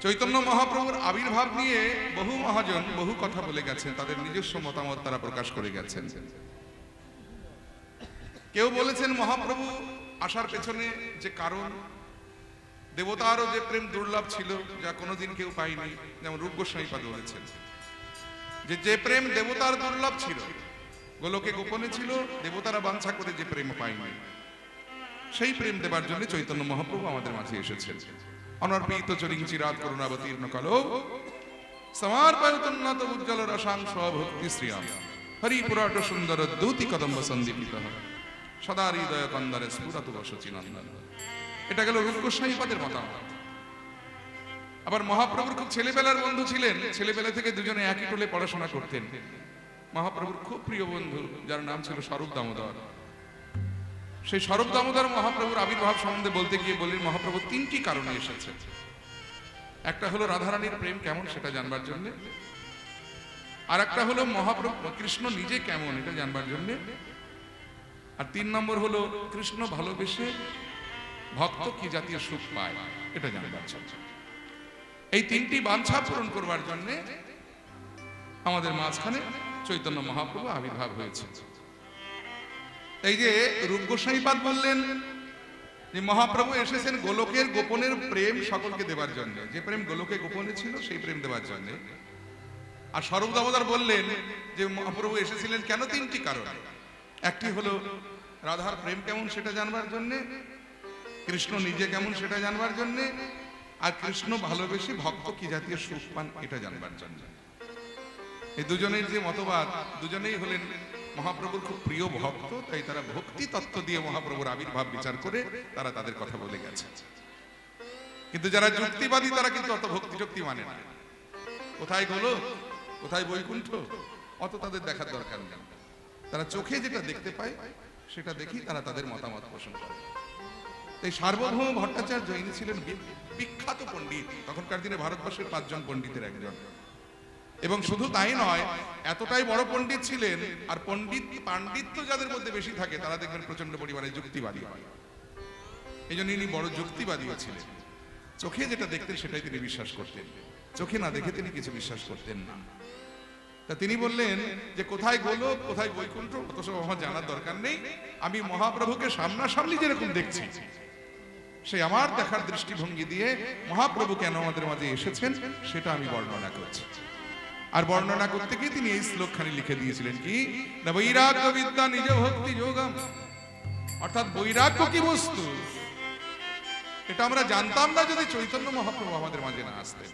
চৈতন্য মহাপ্রভুর আবির্ভাব নিয়ে বহু মহাজন বহু কথা বলে গেছেন, তাদের নিজস্ব মতামত তারা প্রকাশ করে গেছেন। কেউ বলেছেন মহাপ্রভু আসার পেছনে যে কারণ, দেবতারও যে প্রেম দুর্লভ ছিল যা কোনোদিন কেউ পায়নি, যেমন রূপ গোস্বামীপাদ বলেছেন যে প্রেম দেবতার দুর্লভ ছিল, গোলকে গোপনে ছিল, দেবতারা বাঞ্ছা করে যে প্রেম পায়নি, সেই প্রেম দেবার জন্য চৈতন্য মহাপ্রভু আমাদের মাঝে এসেছেন। অনর্পিত চরিং চিরাত করুণাবতীর্ণ কালো সমার্পয়তন্নত উজ্জ্বল রসাংশ ভক্তি শ্রিয়াম হরিপুরাট সুন্দর দ্যুতি কদম্ব সন্দীপিত সদা হৃদয় কন্দরে স্ফুরত বসচিনন্দন। এটা গেল রূপ গোস্বামীপাদের মতামত। আবার মহাপ্রভুর খুব ছেলেবেলার বন্ধু ছিলেন, ছেলেবেলা থেকে দুজনে একই টোলে পড়াশোনা করতেন। মহাপ্রভুর খুব প্রিয় বন্ধু যার নাম ছিল স্বরূপ দামোদর। সেই স্বরূপ দামোদর মহাপ্রভুর আবির্ভাব সম্বন্ধে বলতে গিয়ে বললেন মহাপ্রভু তিনটি কারণে এসেছে। একটা হলো রাধারানীর প্রেম কেমন সেটা জানবার জন্য, আর একটা হলো মহাপ্রভু কৃষ্ণ নিজে কেমন এটা জানবার জন্য, আর 3 নম্বর হলো কৃষ্ণ ভালোবেসে ভক্ত কি জাতীয় সুখ পায় এটা জানবার জন্য। এই তিনটি বাঞ্ছা পূরণ করবার জন্য আমাদের মাঝখানে চৈতন্য মহাপ্রভু আবির্ভাব হয়েছে। এই যে রূপ গোস্বামীপাদ বললেন যে মহাপ্রভু এসেছেন গোলকের গোপনের প্রেম সকলকে দেবার জন্য, যে প্রেম গোলকে গোপনে ছিল সেই প্রেম দেবার জন্য। আর স্বরূপ দামোদর বললেন যে মহাপ্রভু এসেছিলেন কেন, 3টি কারণ। একটি হলো রাধার প্রেম কেমন সেটা জানবার জন্য, কৃষ্ণ নিজে কেমন সেটা জানবার জন্য, আর কৃষ্ণ ভালোবেসে ভক্ত কি জাতীয় সুখ পান এটা জানবার জন্য। এই দুজনের যে মতবাদ, দুজনেই হলেন মহাপ্রভুর খুব প্রিয় ভক্ত, তাই তারা ভক্তি তত্ত্ব দিয়ে মহাপ্রভুর আবির্ভাব বিচার করে তারা তাদের কথা বলে গেছে। কিন্তু যারা যুক্তিবাদী তারা কিন্তু অত ভক্তি টক্তি মানে না। কোথায় গোলক, কোথায় বৈকুণ্ঠ অত তাদের দেখার দরকার নেই। তারা চোখে যেটা দেখতে পায় সেটা দেখি তারা তাদের মতামত পোষণ করে। এই সার্বভৌম ভট্টাচার্য ইনি ছিলেন বিখ্যাত পণ্ডিত, তখনকার দিনে ভারতবর্ষের 5 জন পণ্ডিতের একজন। এবং শুধু তাই নয়, এতটাই বড় পণ্ডিত ছিলেন, আর পাণ্ডিত্য যাদের মধ্যে বেশি থাকে তারা দেখবেন প্রচন্ড পরিমাণে যুক্তিবাদী হয়। এই জন্য ইনি বড় যুক্তিবাদীও ছিলেন। চোখে যেটা দেখতেন সেটাই তিনি বিশ্বাস করতেন, চোখে না দেখে তিনি কিছু বিশ্বাস করতেন না। তা তিনি বললেন যে কোথায় গোলক কোথায় বৈকুণ্ঠ অত সব আমার জানার দরকার নেই, আমি মহাপ্রভুকে সামনাসামনি যেরকম দেখছি সেই আমার দেখার দৃষ্টিভঙ্গি দিয়ে মহাপ্রভু কেন আমাদের মাঝে এসেছেন সেটা আমি বর্ণনা করছি। আর বর্ণনা করতে গিয়ে তিনি এই শ্লোকখানি লিখে দিয়েছিলেন কি না, বৈরাগ্য বিদ্যা নিজ ভক্তি যোগম, অর্থাৎ বৈরাগ্য কি বস্তু এটা আমরা জানতাম না যদি চৈতন্য মহাপ্রভু আমাদের মাঝে না আসতেন।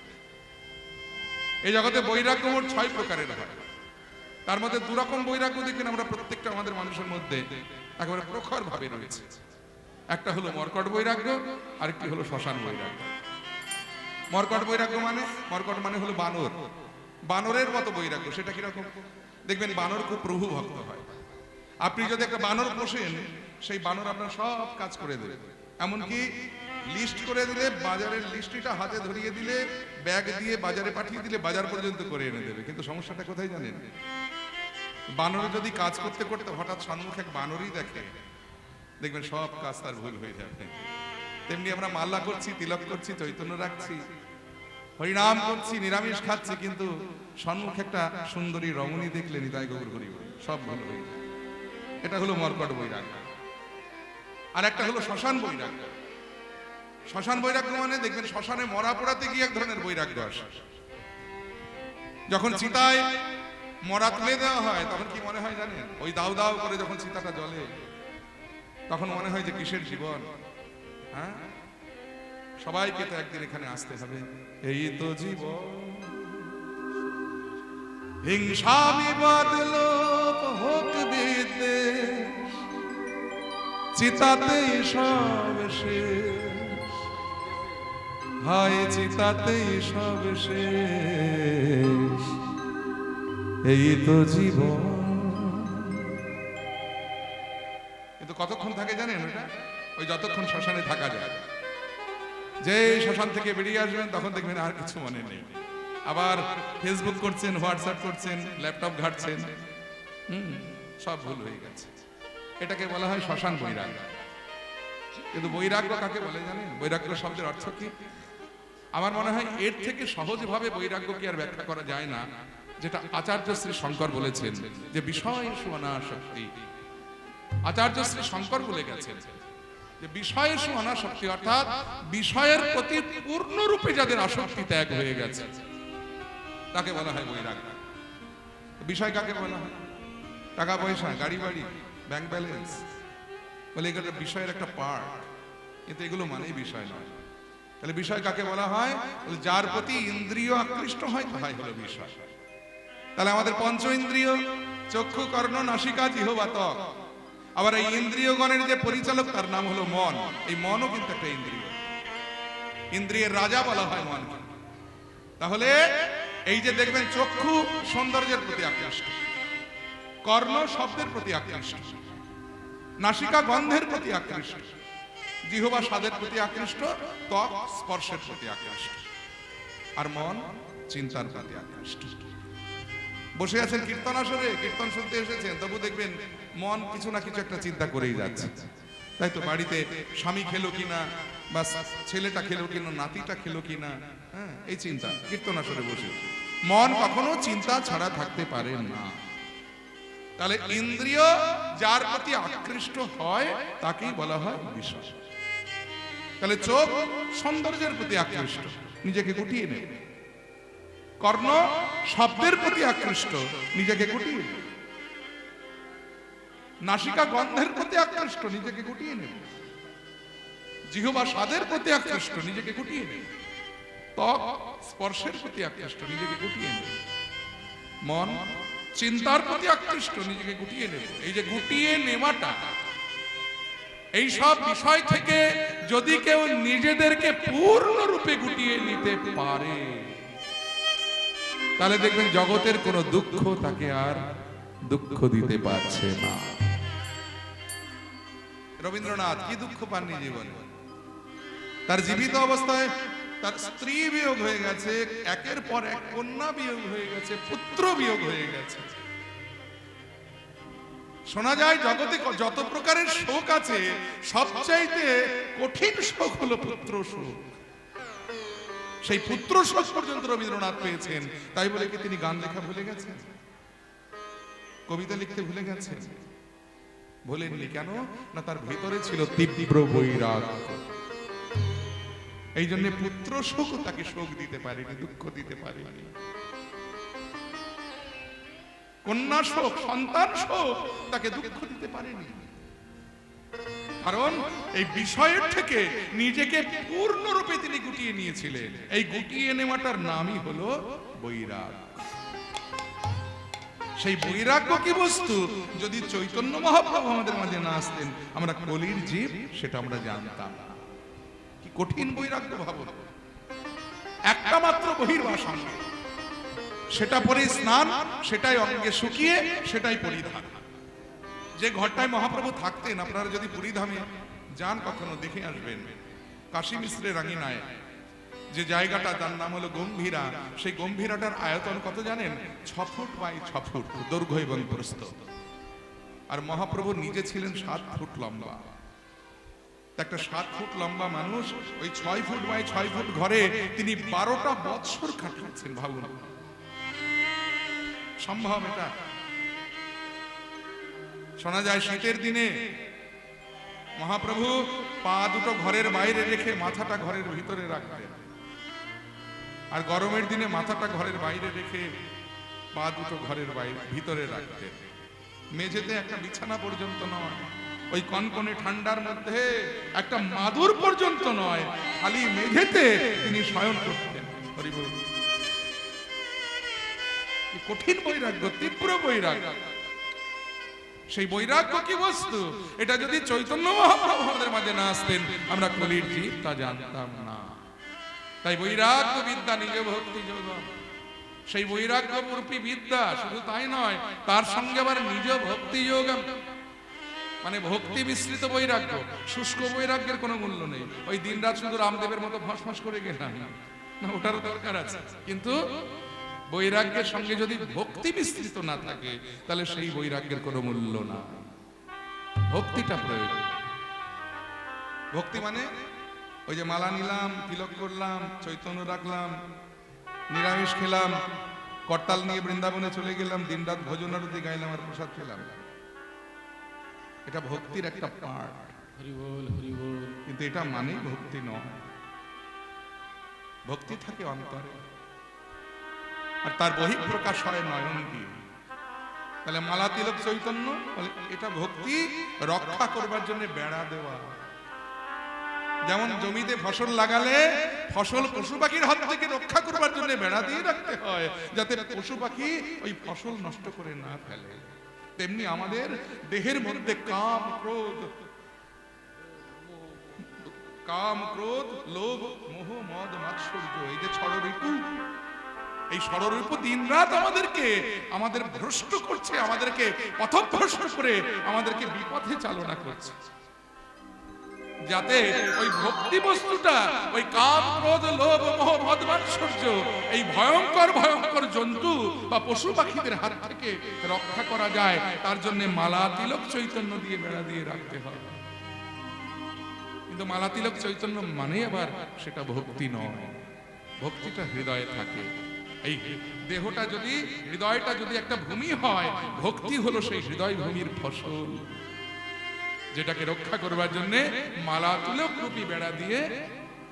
এই জগতে বৈরাগ্য মোট 6 প্রকারের হয়, তার মধ্যে 2 রকম বৈরাগ্য দেখবেন আমরা প্রত্যেকটা আমাদের মানুষের মধ্যে একেবারে প্রখর ভাবে রয়েছে। একটা হলো মর্কট বৈরাগ্য, আরেকটি হলো শ্মশান বৈরাগ্য। মর্কট বৈরাগ্য মর্কট মানে হলো বানর, বানরের মতো বৈরাগ্য। সেটা কিরকম দেখবেন, বানর খুব প্রভু ভক্ত হয়। আপনি যদি একটা বানর পোষেন সেই বানর আপনার সব কাজ করে দেবে, এমনকি লিস্ট করে দিলে বাজারের লিস্টটা হাতে ধরিয়ে দিলে ব্যাগ দিয়ে বাজারে পাঠিয়ে দিলে বাজার পর্যন্ত করে এনে দেবে। কিন্তু সমস্যাটা কোথায় জানেন, বানর যদি কাজ করতে করতে হঠাৎ সম্মুখে এক বানরই দেখে দেখবেন সব কাজ তার ভুল হয়ে যাবে। তেমনি আমরা মাল্লা করছি, তিলক করছি, চৈতন্য রাখছি, হরিনাম করছি, নিরামিষ খাচ্ছি, কিন্তু সম্মুখে একটা সুন্দরী রমণী দেখলে নিতাই গৌর হরি সব ভুল হয়ে যায়। এটা হলো মর্কট বৈরাগ্য। আর একটা হলো শ্মশান বৈরাগ্য। শ্মশান বৈরাগ্য মানে দেখবেন শ্মশানে মরা পোড়াতে গিয়ে এক ধরনের বৈরাগ্য আসে। যখন চিতায় মরা তুলে দেওয়া হয় তখন কি মনে হয় জানেন, ওই দাউ দাউ করে যখন চিতাটা জ্বলে তখন মনে হয় যে কিসের জীবন, হ্যাঁ সবাইকে তো একদিন এখানে আসতে হবে, এই তো জীবন। হিংসা বিবাদ লোপ হোক বিদ্বেষ, চিতাতেই সব শেষ, হায় চিতাতেই সব শেষ, এই তো জীবন। কিন্তু কতক্ষণ থাকে জানেন ওটা, ওই যতক্ষণ শ্মশানে থাকা যায়। যে শ্মশান থেকে বেরিয়ে আসবেন তখন দেখবেন আর কিছু মনে নেই, আবার ফেসবুক করছেন, হোয়াটসঅ্যাপ করছেন, ল্যাপটপ ঘাটছেন, সব ভুল হয়ে গেছে। এটাকে বলা হয় শ্মশান বৈরাগ্য। কিন্তু বৈরাগ্য কাকে বলে জানেন, বৈরাগ্য শব্দের অর্থ কি, আমার মনে হয় এর থেকে সহজভাবে বৈরাগ্যকে আর ব্যাখ্যা করা যায় না, যেটা আচার্য শ্রী শঙ্কর বলেছেন যে বিষয় অনাসক্তি। আচার্য শ্রী শঙ্কর বলে গেছেন যে বিষয় অনাসক্তি, অর্থাৎ বিষয়ের প্রতি পূর্ণরূপে যাদের আসক্তি ত্যাগ হয়ে গেছে তাকে বলা হয় বৈরাগ্য। বিষয় কাকে বলা হয়? টাকা পয়সা, গাড়ি বাড়ি, ব্যাংক ব্যালেন্স, বলে এগুলো বিষয়ের একটা পার্ট, কিন্তু এগুলো মানেই বিষয় নয়। তাহলে বিষয় কাকে বলা হয়? যার প্রতি ইন্দ্রিয় আকৃষ্ট হয় তাই হলো বিষয়। তাহলে আমাদের পঞ্চ ইন্দ্রিয় চক্ষু, কর্ণ, নাসিকা, জিহ্বা, ত্বক, আবার এই ইন্দ্রিয়গণের যে পরিচালক তার নাম হলো মন। এই মনও কিন্তু একটা ইন্দ্রিয়, ইন্দ্রিয়ের রাজা বলা হয় মন। তাহলে এই যে দেখবেন চক্ষু সৌন্দর্যের প্রতি আকৃষ্ট, কর্ণ শব্দের প্রতি আকৃষ্ট, নাসিকা গন্ধের প্রতি আকৃষ্ট, জিহ্বা স্বাদের প্রতি আকৃষ্ট, ত্বক স্পর্শের প্রতি আকৃষ্ট, আর মন চিন্তার প্রতি আকৃষ্ট। বসে আছেন কীর্তন আসরে, কীর্তন শুনতে এসেছেন, তবু দেখবেন মন কিছু না কিছু একটা চিন্তা করেই যাচ্ছে, তাই তো? বাড়িতে স্বামী খেলো কিনা, বা ছেলেটা খেলো কিনা, নাতিটা খেলো কিনা, হ্যাঁ, এই চিন্তা। কীর্তন আসরে বসে মন কখনো চিন্তা ছাড়া থাকতে পারে না। তাহলে ইন্দ্রিয় যার প্রতি আকৃষ্ট হয় তাকেই বলা হয় বিষয়। তাহলে চোখ সৌন্দর্যের প্রতি আকৃষ্ট, নিজেকে গুটিয়ে নেবে। কর্ণ শব্দের প্রতি আকৃষ্ট, নিজেকে গুটিয়ে নেবে। নাসিকা গন্ধের প্রতি আকৃষ্ট, নিজেকে গুটিয়ে নেবে। জিহ্বা স্বাদের প্রতি আকৃষ্ট, নিজেকে গুটিয়ে নেবে। ত্বক স্পর্শের প্রতি আকৃষ্ট, নিজেকে গুটিয়ে নেবে। মন চিন্তার প্রতি আকৃষ্ট, নিজেকে গুটিয়ে নেবে। এই যে গুটিয়ে নেওয়াটা, এই সব বিষয় থেকে যদি কেউ নিজেদেরকে পূর্ণরূপে গুটিয়ে নিতে পারে, তাহলে দেখবেন জগতের কোনো দুঃখ তাকে আর দুঃখ দিতে পারছে না। রবীন্দ্রনাথ কি দুঃখ পাননি জীবনে? তার জীবিত অবস্থায় তার স্ত্রী বিয়োগ হয়ে গেছে, একের পর এক কন্যা বিয়োগ হয়ে গেছে, পুত্র বিয়োগ হয়ে গেছে। শোনা যায় জগতে যত প্রকারের শোক আছে, সবচাইতে কঠিন শোক হলো পুত্র শোক। সেই পুত্র শোক পর্যন্ত রবীন্দ্রনাথ পেয়েছেন। তাই বলে কি তিনি গান লেখা ভুলে গেছেন, কবিতা লিখতে ভুলে গেছেন? ভুলেননি। কেন না, তার ভেতরে ছিল তীব্র বৈরাগ্য। এই জন্য পুত্র শোক তাকে শোক দিতে পারেনি, দুঃখ দিতে পারেনি। কন্যা শোক, সন্তান শোক তাকে দুঃখ দিতে পারেনি। কারণ এই বিষয়ের থেকে নিজেকে পূর্ণরূপে তিনি গুটিয়ে নিয়েছিলেন। এই গুটিয়ে নেওয়াটার নামই হলো বৈরাগ্য। সেই বৈরাগ্য কি বস্তু? যদি চৈতন্য মহাপ্রভু আমাদের মাঝে না আসতেন, আমরা কলির জীব সেটা আমরা জানতাম না। কি কঠিন বৈরাগ্য ভাবুন। একটা মাত্র বহির্বাসন, সেটা পরে স্নান, সেটাই অঙ্গে শুকিয়ে, সেটাই পরিধান। যে ঘরটায় মহাপ্রভু থাকতেন, আপনারা যদি পুরীধামে যান কখনো দেখে আসবেন, কাশী মিশ্রের আঙিনায় যে জায়গাটা, তার নাম হলো গম্ভীরা। সেই গম্ভীরাটার আয়তন কত জানেন? 6 ফুট বাই 6 ফুট দৈর্ঘ্য এবং প্রস্থ। আর মহাপ্রভু নিজে ছিলেন 7 ফুট লম্বা। একটা 7 ফুট লম্বা মানুষ ওই 6 ফুট বাই 6 ফুট ঘরে তিনি 12টা বৎসর কাটিয়েছেন। ভাবুন, সম্ভব এটা? শোনা যায় শীতের দিনে মহাপ্রভু পা দুটো ঘরের বাইরে রেখে মাথাটা ঘরের ভিতরে রাখতেন, আর গরমের দিনে মাথাটা ঘরের বাইরে রেখে পা দুটো ঘরের ভিতরে রাখতেন। মেঝেতে একটা বিছানা পর্যন্ত নয়, ওই কনকনে ঠান্ডার মধ্যে একটা মাদুর পর্যন্ত নয়, খালি মেঝেতে তিনি শয়ন করতেন। হরি বল। কঠিন বৈরাগ্য, তীব্র বৈরাগ্য। সেই বৈরাগ্য কি বস্তু? এটা যদি চৈতন্য মহাপ্রভু আমাদের মাঝে না আসতেন, আমরা কলির জীব তা জানতাম না। তাই বৈরাগ্য বিদ্যা নিজ ভক্তি যোগ, সেই বৈরাগ্য রূপী বিদ্যা। শুধু তাই নয়, তার সঙ্গে আবার নিজ ভক্তি যোগ, মানে ভক্তি মিশ্রিত বৈরাগ্য। শুষ্ক বৈরাগ্যের কোনো মূল্য নেই। ওই দিনরাত শুধু রামদেবের মতো ফসফস করে গেলাম না, ওটারও দরকার আছে। কিন্তু বৈরাগ্যের সঙ্গে যদি ভক্তি মিশ্রিত না থাকে, তাহলে সেই বৈরাগ্যের কোনো মূল্য না। ভক্তিটা প্রয়োজন। ভক্তি মানে ওই যে মালা নিলাম, তিলক করলাম, চৈতন্য রাখলাম, নিরামিষ খেলাম, করতাল নিয়ে বৃন্দাবনে চলে গেলাম, দিনরাত ভজন আরতি গাইলাম আর প্রসাদ খেলাম, এটা ভক্তির একটা পার্ট। কিন্তু এটা মানেই ভক্তি নয়। ভক্তি থাকে অন্তরে, আর তার বহিঃপ্রকাশ হয় নয়ন দিয়ে। তাহলে মালা তিলক চৈতন্য এটা ভক্তি রক্ষা করবার জন্য বেড়া দেওয়া। যেমন জমিতে ফসল লাগালে ফসল পশু পাখির হাত থেকে রক্ষা করবার জন্য বেড়া দিয়ে রাখতে হয়, যাতে পশু পাখি ওই ফসল নষ্ট করে না ফেলে, তেমনি আমাদের দেহের মধ্যে কাম ক্রোধ লোভ মোহ মদ মাৎসর্য, এই যে ষড়ঋতু, এই ষড়ঋতু দিন রাত আমাদের ভ্রষ্ট করছে, আমাদেরকে পথভ্রষ্ট করে আমাদেরকে বিপথে চালনা করছে, যাতে ওই ভক্তি বস্তুটা, ওই কাম ক্রোধ লোভ মোহ মদ মাৎসর্য, এই ভয়ঙ্কর ভয়ঙ্কর জন্তু বা পশু পাখিদের হাত থেকে রক্ষা করা যায়, তার জন্য মালা তিলক চৈতন্য দিয়ে বেড়া দিয়ে রাখতে হয়। কিন্তু মালা তিলক চৈতন্য মানে আবার সেটা ভক্তি নয়। ভক্তিটা হৃদয়ে থাকে। এই দেহটা যদি, হৃদয়টা যদি একটা ভূমি হয়, ভক্তি হলো সেই হৃদয় ভূমির ফসল, যেটাকে রক্ষা করবার জন্য মালা তিলক রূপী বেড়া দিয়ে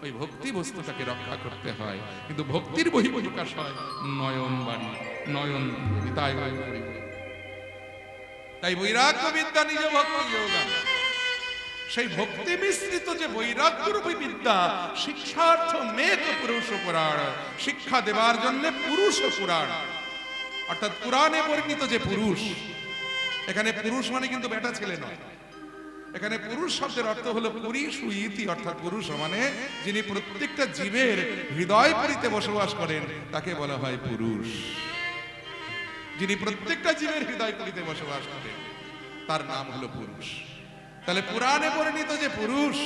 ওই ভক্তি বস্তুটাকে রক্ষা করতে হয়। কিন্তু ভক্তির বহিঃপ্রকাশ হয় নয়ন বাড়ি, নয়ন। তাই বৈরাগ্য বিদ্যা নিজ ভক্তি যোগান, সেই ভক্তি মিশ্রিত যে বৈরাগ্য রূপী বিদ্যা, শিক্ষার্থ মেঘ পুরুষ পুরাণ, শিক্ষা দেবার জন্য পুরুষ পুরাণ, অর্থাৎ পুরাণে বর্ণিত যে পুরুষ, এখানে পুরুষ মানে কিন্তু বেটা ছেলে নয়, এখানে পুরুষ শব্দের অর্থ হলো পুরুষু ইতি, অর্থাৎ পুরুষ মানে যিনি প্রত্যেকটা জীবের হৃদয় পুরীতে বসবাস করেন তাকে বলা হয় পুরুষ। যিনি প্রত্যেকটা জীবের হৃদয় পুরীতে বসবাস করেন তার নাম হলো পুরুষ। তাহলে পুরাণে পরিণত যে পুরুষ,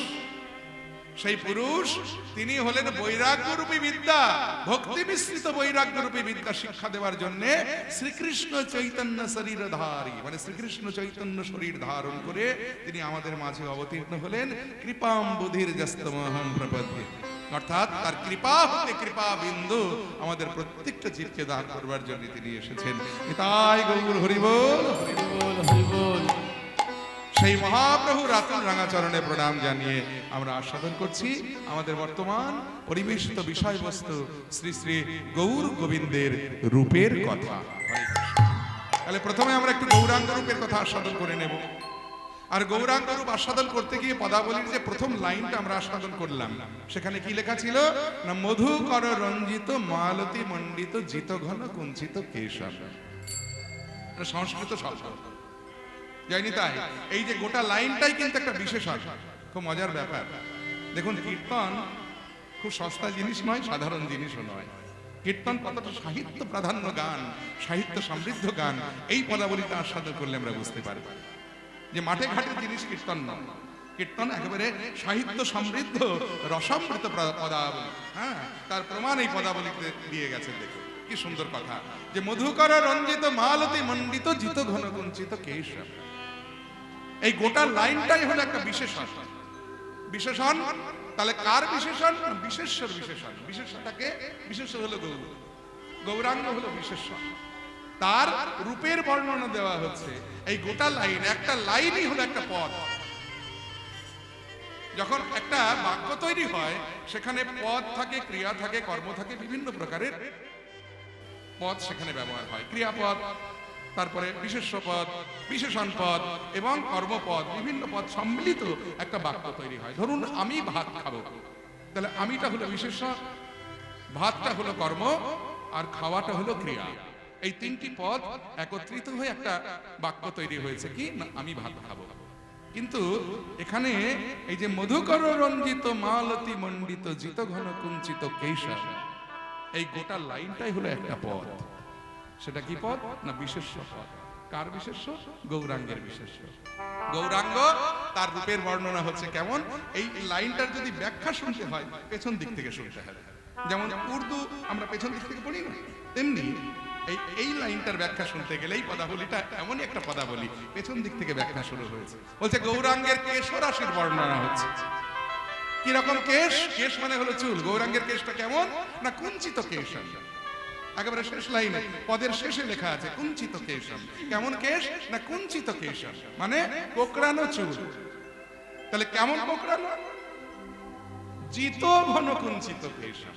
সেই পুরুষ তিনি হলেন বৈরাগ্য রূপী বিদ্যা, ভক্তি মিশ্রিত বৈরাগ্য রূপী বিদ্যা শিক্ষা দেওয়ার জন্য শ্রীকৃষ্ণ চৈতন্য শরীরধারী, মানে শ্রীকৃষ্ণ চৈতন্য শরীর ধারণ করে তিনি আমাদের মাঝে অবতীর্ণ হলেন। কৃপাম বুধির যস্তমহং প্রপদ্যে, অর্থাৎ তার কৃপা হতে কৃপা বিন্দু আমাদের প্রত্যেকটা জীবকে দান করবার জন্য তিনি এসেছেন। তাই গৌর হরি বল, হরি বল, হরি বল। সেই মহাপ্রভু রাতুল রাঙাচরণে প্রণাম জানিয়ে আমরা আস্বাদন করছি আমাদের বর্তমান পরিবেশিত বিষয়বস্তু শ্রী শ্রী গৌর গোবিন্দের রূপের কথা। তাহলে প্রথমে আমরা একটু গৌরাঙ্গ রূপের কথা আস্বাদন করে নেব। আর গৌরাঙ্গ রূপ আস্বাদন করতে গিয়ে পদাবলীর যে প্রথম লাইনটা আমরা আস্বাদন করলাম, সেখানে কি লেখা ছিল না, মধুকর রঞ্জিত মালতী মণ্ডিত জিত ঘন কুঞ্চিত কেশব। সংস্কৃত শব্দ যায়নি তাই এই যে গোটা লাইনটাই কিন্তু একটা বিশেষণ, খুব মজার ব্যাপার। দেখুন, কীর্তন খুব সস্তা জিনিস নয়, সাধারণ জিনিসও নয়। কীর্তন কতটা সাহিত্য প্রাধান্য গান, সাহিত্য সমৃদ্ধ গান, এই পদাবলীটা আস্বাদন করলে আমরা বুঝতে পারব যে মাঠে ঘাটের জিনিস কীর্তন নয়। কীর্তন একেবারে সাহিত্য সমৃদ্ধ রসামৃত পদাবলী। হ্যাঁ, তার প্রমাণ এই পদাবলীতে দিয়ে গেছে। দেখুন কি সুন্দর কথা, যে মধুকর রঞ্জিত মালতী মণ্ডিত জিত ঘন কুঞ্চিত কেশব। এই গোটা লাইনটাই হলো একটা বিশেষণ। বিশেষণ তাহলে কার বিশেষণ? বিশেষ্যর বিশেষণ। বিশেষটাকে, বিশেষ্য হলো গৌর, গৌরাঙ্গ হলো বিশেষ্য। তার রূপের বর্ণনা দেওয়া হচ্ছে। এই গোটা লাইন, একটা লাইনই হলো একটা পদ। যখন একটা বাক্য তৈরি হয় সেখানে পদ থাকে, ক্রিয়া থাকে, কর্ম থাকে, বিভিন্ন প্রকারের পদ সেখানে ব্যবহার হয়। ক্রিয়াপদ, তারপরে বিশেষ্য পদ, বিশেষণ পদ এবং কর্মপদ, বিভিন্ন পদ সম্মিলিত একটা বাক্য তৈরি হয়। ধরুন আমি ভাত খাবো, তাহলে আমিটা হলো বিশেষ্য, ভাতটা হলো কর্ম, আর খাওয়াটা হলো ক্রিয়া। এই তিনটি পদ একত্রিত হয়ে একটা বাক্য তৈরি হয়েছে কি না, আমি ভাত খাবো। কিন্তু এখানে এই যে মধুকর রঞ্জিত মালতী মণ্ডিত জিত ঘন কুঞ্চিত কেশব, এই গোটা লাইনটাই হলো একটা পদ। সেটা কি পদ না, বিশেষ্য পদ। কার বিশেষ্য? গৌরাঙ্গের বিশেষ্য। গৌরাঙ্গ তার রূপের বর্ণনা হচ্ছে কেমন, এই লাইনটার যদি ব্যাখ্যা শুনতে হয় পেছন দিক থেকে শুনতে হবে। যেমন উর্দু আমরা পেছন দিক থেকে পড়ি না, তেমনি এই লাইনটার ব্যাখ্যা শুনতে গেলে এই পদাবলীটা এমনই একটা পদাবলী, পেছন দিক থেকে ব্যাখ্যা শুরু হয়েছে। বলছে গৌরাঙ্গের কেশ রাশির বর্ণনা হচ্ছে। কিরকম কেশ? কেশ মানে হলো চুল। গৌরাঙ্গের কেশটা কেমন না কুঞ্চিত কেশ। একেবারে শেষ লাইনে পদের শেষে লেখা আছে কুঞ্চিত কেশম। কেমন কেশ না কুঞ্চিত কেশম, মানে কোকড়ানো চুল। তাহলে কেমন কোকড়ানো? জিত ঘন কুঞ্চিত কেশম।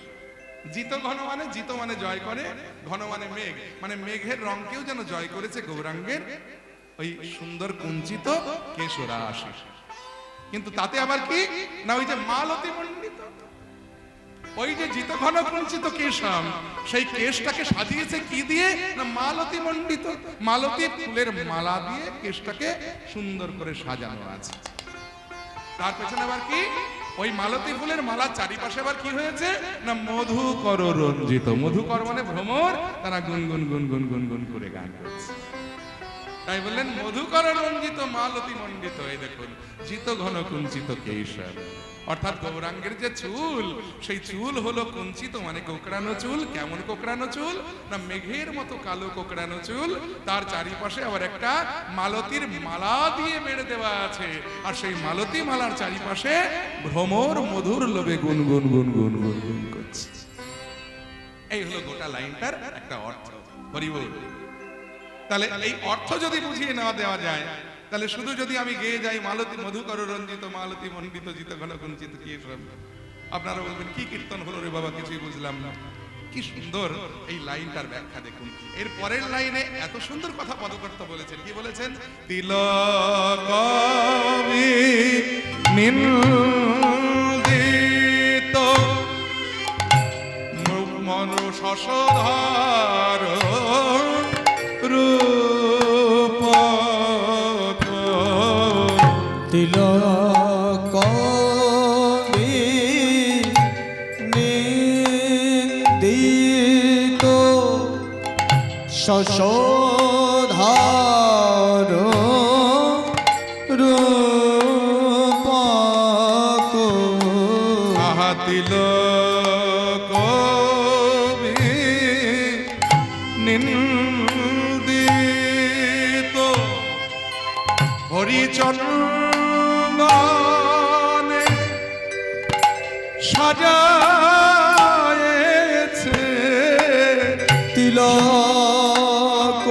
জিত ঘন মানে, জিত মানে জয় করে, ঘন মানে মেঘ, মানে মেঘের রংকেও যেন জয় করেছে গৌরাঙ্গের ওই সুন্দর কুঞ্চিত কেশরাশ। কিন্তু তাতে আবার কি না ওই যে মালতী মণ্ডিত, ওই যে জিত ঘন কুঞ্চিত কেশম, সেই কেশটাকে সাজিয়েছে কি দিয়ে না মালতী মণ্ডিত। মালতী ফুলের মালা দিয়ে কেশটাকে সুন্দর করে সাজানো আছে। তার পেছনে আবার কি ওই মালতী ফুলের মালা চারিপাশে আবার কি হয়েছে না মধুকর রঞ্জিত। মধুকর মানে ভ্রমর, তারা গুনগুন গুনগুন গুনগুন করে গান করছে। তাই বললেন মধুকর রঞ্জিত মালতী মণ্ডিত। এই দেখুন জিত ঘন কুঞ্চিত কেশর, অর্থাৎ গৌরাঙ্গের যে চুল, সেই চুল হলো কুঞ্চিত মানে কোকড়ানো চুল। কেমন কোকড়ানো চুল না মেঘের মতো কালো কোকড়ানো চুল, তার চারিপাশে আবার একটা মালতীর মালা দিয়ে বেড়ে দেওয়া আছে, আর সেই মালতী মালার চারিপাশে ভ্রমর মধুর লোভে গুনগুন গুনগুন গুনগুন করছে। এই হলো গোটা লাইনটার একটা অর্থ। হরি বল। তাহলে এই অর্থ যদি বুঝিয়ে নেওয়া দেওয়া যায়, তাহলে শুধু যদি আমি গেয়ে যাই মালতী মধুকর রঞ্জিত মালতী মণ্ডিত জিত ঘন কুঞ্চিত কেশর, আপনারা বলবেন কি কীর্তন হলো রে বাবা, কিছুই বুঝলাম না। কি সুন্দর এই লাইনটার ব্যাখ্যা দেখুন। এর পরের লাইনে এত সুন্দর কথা পদকর্তা বলেছেন। কি বলেছেন? তিলক নিন্দিত মনু শশধর রূপ তিলক নিন্দিত শশধর রূপক। আহা তিলক নিন্দিত হরিচন্দনে সাজায়েছে তিলক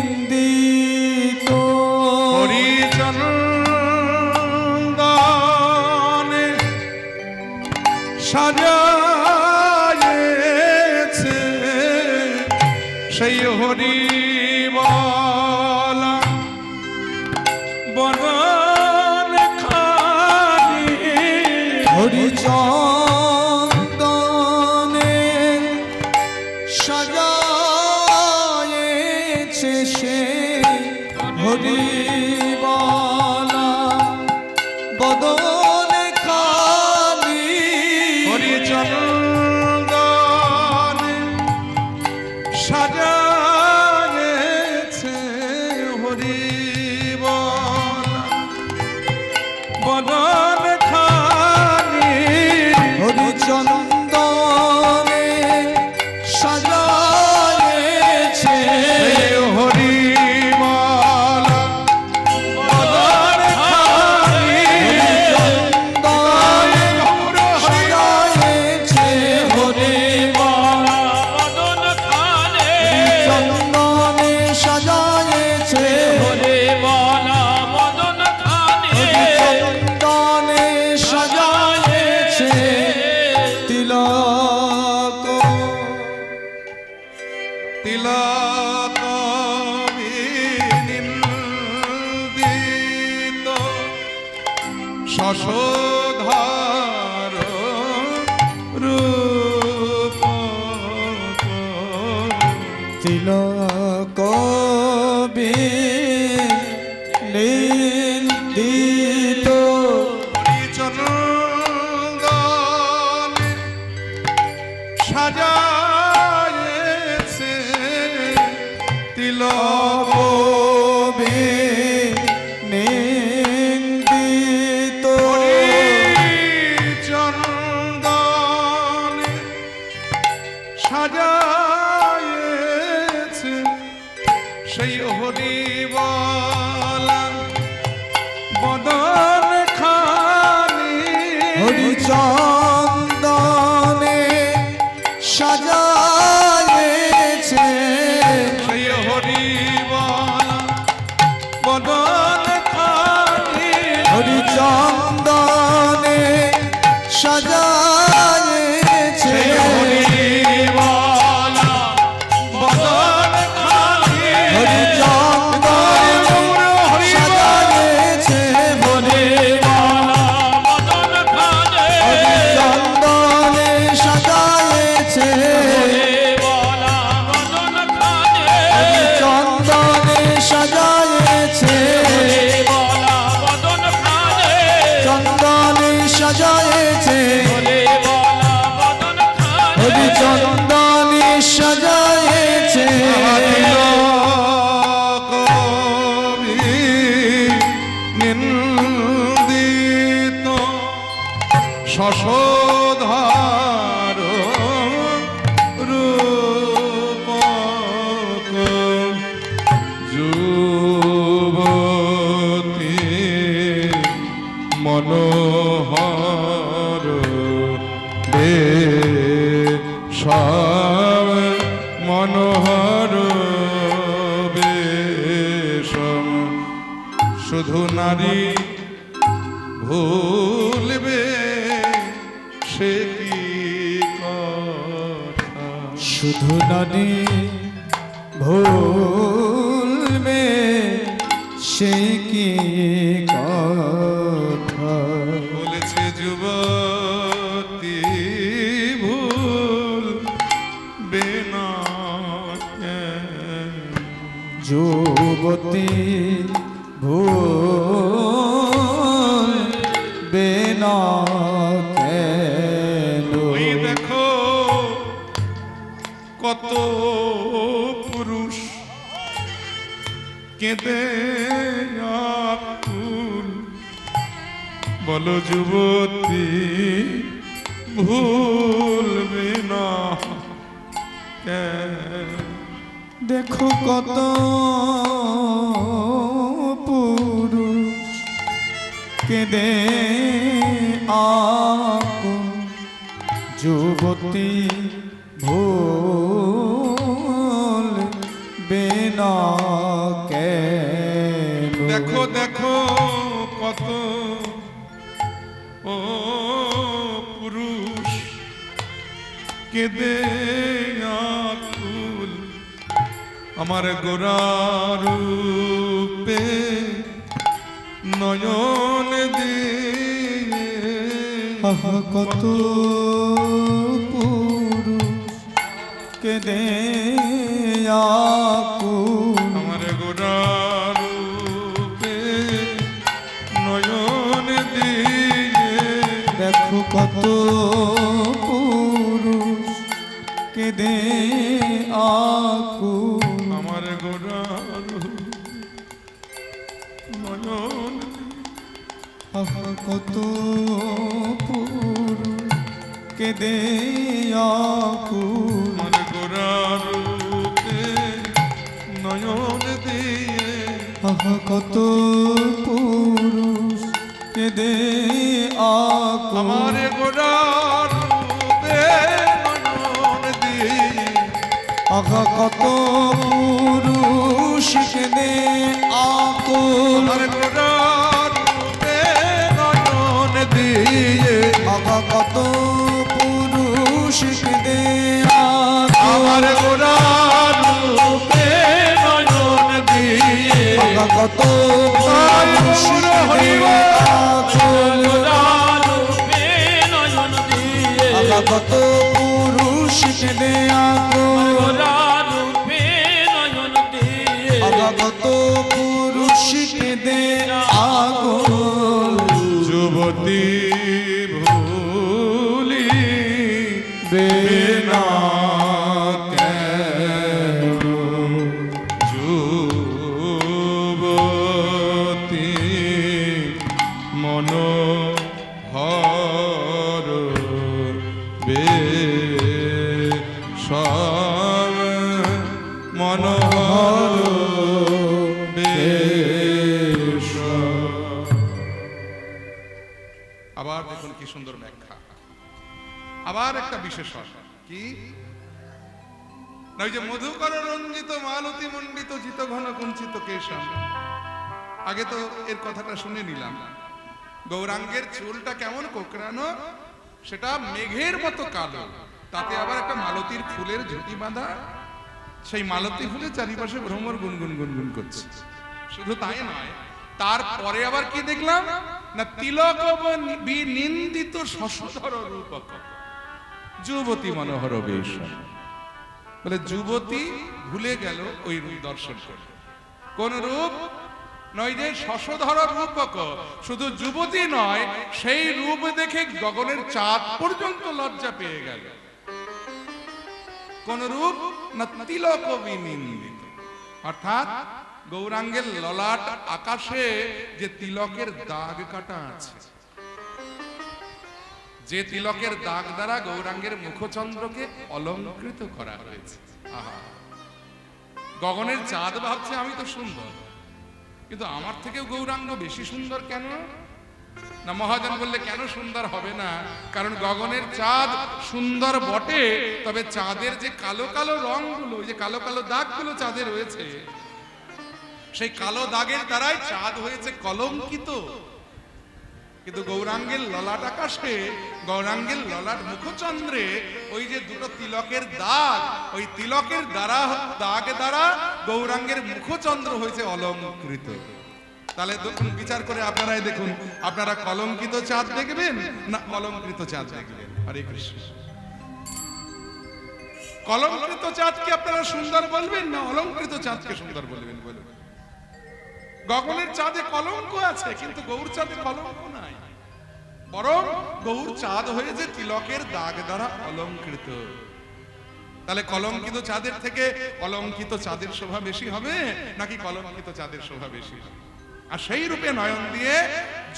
নিন্দিত হরিচন্দনে সাজায়েছে সেই হরিবলা বদন খানি। হরিচন্দনে সাজায়েছে সে হরিবলা বদন খানি। হরিচন্দনে সাজায়েছে হরিবলা বদন খানি। হরিচন্দনে সাজায়েছে হরিবলা বদন খানি। সাজায়েছে হরিবলা মদন খানে চন্দনে সাজায়েছে হরিবলা মদন খানে চন্দনে সাজায়েছে তিলক। তিলক নিন্দিত শশধর রূপ তিলক নিন্দিত হরিচন্দনে সাজায়েছে তিলক নিন্দিত হরিচন্দনে সাজায়েছে হরিচন্দনে সাজায়েছে সেই হরি বদন খানি হরিচন্দনে সাজায়েছে বদন খানি হরিচন্দনে সাজায়েছে হরিচন্দনে সাজায়েছে চন্দনে সাজায়েছে চন্দনে সাজায়েছে হরিচন্দনে সাজায়েছে নিন্দিত শশধার রূপক যুবতী মনোহর বেশম মনোহর বেশম শুধু নারী ভুলবে সে কি কথা শুধু নারী ভুলবে সে কি কথা বলেছে যুবতী ভুল বেনা যুবতী ভুলবে না কেন ওই দেখো কত পুরুষ কেঁদে আকুল বলো যুবতী ভুলবে না কেন? দেখো কত পুরুষ কেঁদে আকুল যুবতী ভুল বেনা কেন দেখো দেখো কত ও পুরুষ কেঁদে আকুল আমার গোরারূপে নয়ন দিয়ে আহা কত পুরুষ কেঁদে আকুল আমার গোরারূপে নয়ন দিয়ে দেখো কত পুরুষ কেঁদে আকুল আমার গোরারূপে নয়ন আহা কত পুরুষ কেঁদে আকুল আমার গোরারূপে নয়ন দিয়ে আহা কত পুরুষ কেঁদে আকুল আমার গোরারূপে নয়ন দিয়ে আহা কত পুরুষ কেঁদে আকুল আমার গোরারূপে নয়ন দিয়ে আহা কত পুরুষ কেঁদে আকুল আমার গোরারূপে নয়ন দিয়ে আহা কত পুরুষ কেঁদে আকুল আহা কত পুরুষ কেঁদে আকুল আহা কত পুরুষ কেঁদে আকুল যুবতী ভুলি বেনা কেন যুবতী মনোহর বেশম মনোহর বেশ আবার দেখুন কি সুন্দর ব্যাখ্যা। আবার একটা বিশেষণ কি না, ওই যে মধুকর রঞ্জিত মালতী মণ্ডিত জিত ঘন কুঞ্চিত কেশম, আগে তো এর কথাটা শুনে নিলাম। গৌরাঙ্গের চুলটা কেমন কোকড়ানো, সেটা মেঘের মতো কালো, তাতে আবার একটা মালতীর ফুলের ঝুঁটি বাঁধা, সেই মালতী ফুলের চারিপাশে ভ্রমর গুনগুন গুনগুন করছে। শুধু তাই নয়, তারপরে আবার কি দেখলাম না, তিলক বিনিন্দিত শশধর রূপক যুবতী মনোহর বেশ, বলে যুবতী ভুলে গেল ওই রূপ দর্শন করে। কোন রূপ নয় যে শশধর রূপক, শুধু যুবতী নয়, সেই রূপ দেখে গগনের চাঁদ পর্যন্ত লজ্জা পেয়ে গেল। কোন রূপ না, তিলক বিনিন্দিত, অর্থাৎ গৌরাঙ্গের ললাট আকাশে যে তিলকের দাগ কাটা আছে, যে তিলকের দাগ দ্বারা গৌরাঙ্গের মুখচন্দ্রকে অলঙ্কৃত করা হয়েছে। আহা, গগনের চাঁদ ভাবছে আমি তো সুন্দর, কিন্তু আমার থেকেও গৌরাঙ্গ বেশি সুন্দর কেন? না, মহাজন বললে কেন সুন্দর হবে না, কারণ গগনের চাঁদ সুন্দর বটে, তবে চাঁদের যে কালো কালো রংগুলো, যে কালো কালো দাগগুলো চাঁদে রয়েছে, সেই কালো দাগের দ্বারাই চাঁদ হয়েছে কলঙ্কিত। কিন্তু গৌরাঙ্গের ললাট আকাশে, গৌরাঙ্গের ললাট মুখচন্দ্রে ওই যে দুটো তিলকের দাগ, ওই তিলকের দ্বারা দাগ দ্বারা গৌরাঙ্গের মুখচন্দ্র হয়েছে অলঙ্কৃত। তাহলে দেখুন, বিচার করে আপনারাই দেখুন, আপনারা কলঙ্কিত চাঁদ দেখবেন না অলঙ্কৃত চাঁদ দেখবেন? হরে কৃষ্ণ। কলঙ্কিত চাঁদকে আপনারা সুন্দর বলবেন না অলঙ্কৃত চাঁদকে সুন্দর বলবেন? বলুন। গগনের চাঁদে কলঙ্ক আছে, কিন্তু গৌর চাঁদে কলঙ্ক নাই, বরং গৌর চাঁদ হয়েছে তিলকের দাগ দ্বারা অলঙ্কৃত। তাহলে কলঙ্কিত চাঁদের থেকে অলঙ্কিত চাঁদের শোভা বেশি হবে নাকি কলঙ্কিত চাঁদের শোভা বেশি হবে? আর সেই রূপে নয়ন দিয়ে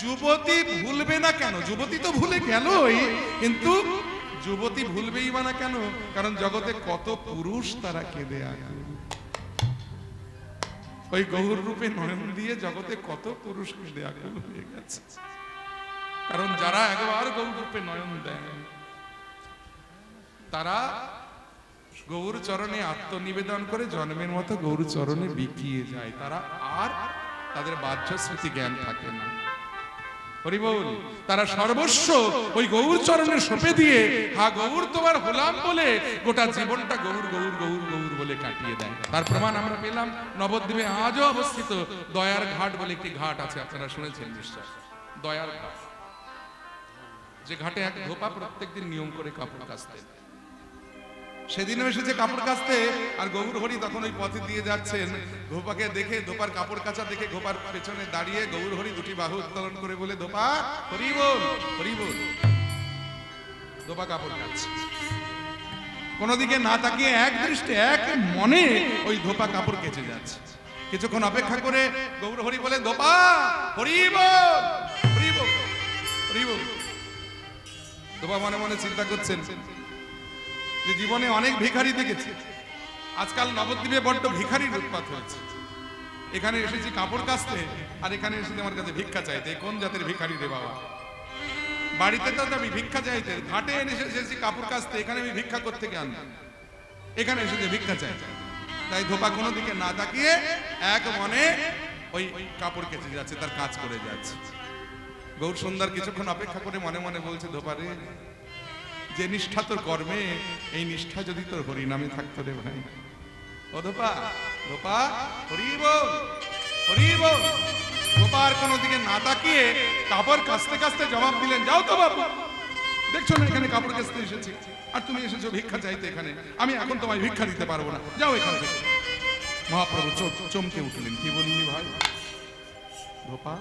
যুবতী ভুলবে না কেন? যুবতী তো ভুলে গেলই, কিন্তু যুবতী ভুলবেই বা না কেন? কারণ জগতে কত পুরুষ তারা কেঁদে আকুল। ওই গৌর রূপে নয়ন দিয়ে জগতে কত পুরুষ কেঁদে আকুল হয়ে গেছে। কারণ যারা একবার গৌর রূপে নয়ন দেয়, তারা গৌর চরণে আত্মনিবেদন করে জন্মের মতো গৌর চরণে বিকিয়ে যায়, তারা আর তাদের বাহ্য স্মৃতি জ্ঞান থাকে না। হরি বল। তারা সর্বস্ব ওই গৌর চরণে সঁপে দিয়ে হা গৌর তোমার হলাম বলে গোটা জীবনটা গৌর গৌর গৌর গৌর বলে কাটিয়ে দেয়। তার প্রমাণ আমরা পেলাম নবদ্বীপে আজও অবস্থিত দয়ার ঘাট বলে একটি ঘাট আছে, আপনারা শুনেছেন নিশ্চয়, দয়ার ঘাট, যে ঘাটে এক ধোপা প্রত্যেকদিন নিয়ম করে কাপড় কাচতেন। সেদিনও এসেছে কাপড় কাচতে, আর গৌর হরি তখন ওই পথে দিয়ে যাচ্ছেন। ধোপাকে দেখে, ধোপার কাপড় কাচা দেখে ধোপার পেছনে দাঁড়িয়ে গৌর হরি দুটি বাহু উত্তোলন করে বলে, ধোপা হরি বল, হরি বল। ধোপা কাপড় কাচ্ছে, কোন দিকে না তাকিয়ে এক দৃষ্টে এক মনে ওই ধোপা কাপড় কেচে যাচ্ছে। কিছুক্ষণ অপেক্ষা করে গৌর হরি বলে, ধোপা হরি বল, হরি বল, হরি বল। ধোপা মনে মনে চিন্তা করছেন যে জীবনে অনেক ভিখারি দেখেছি, আজকাল নবদ্বীপে বড্ড ভিখারির উৎপাত হয়েছে। এখানে এসেছি কাপড় কাচতে, আর এখানে এসেছি আমার কাছে ভিক্ষা চাইতে। কোন জাতের ভিখারি রে বাবা? বাড়িতে তো আমি ভিক্ষা চাইতে, ঘাটে এসেছি কাপড় কাচতে, এখানে আমি ভিক্ষা করতে গিয়ে আনলাম, এখানে এসেছে ভিক্ষা চাইতে। তাই ধোপা কোনো দিকে না তাকিয়ে এক মনে ওই কাপড় কেচে যাচ্ছে, তার কাজ করে যাচ্ছে। গৌর সুন্দর কিছুক্ষণ অপেক্ষা করে মনে মনে বলছে, ধোপারে, যে নিষ্ঠা তোর কর্মে, এই নিষ্ঠা যদি তোর হরিনামে থাকতো রে ভাই। ও ধোপা, ধোপা হরি বল, হরি বল। ধোপার কোনো দিকে না তাকিয়ে কাপড় কাচতে কাচতে জবাব দিলেন, যাও তো বাবু, দেখছো না এখানে কাপড় কাচতে এসেছি, আর তুমি এসেছো ভিক্ষা চাইতে এখানে, আমি এখন তোমায় ভিক্ষা দিতে পারবো না, যাও এখান থেকে। মহাপ্রভু চমকে উঠলেন, কি বললি ভাই? ধোপা,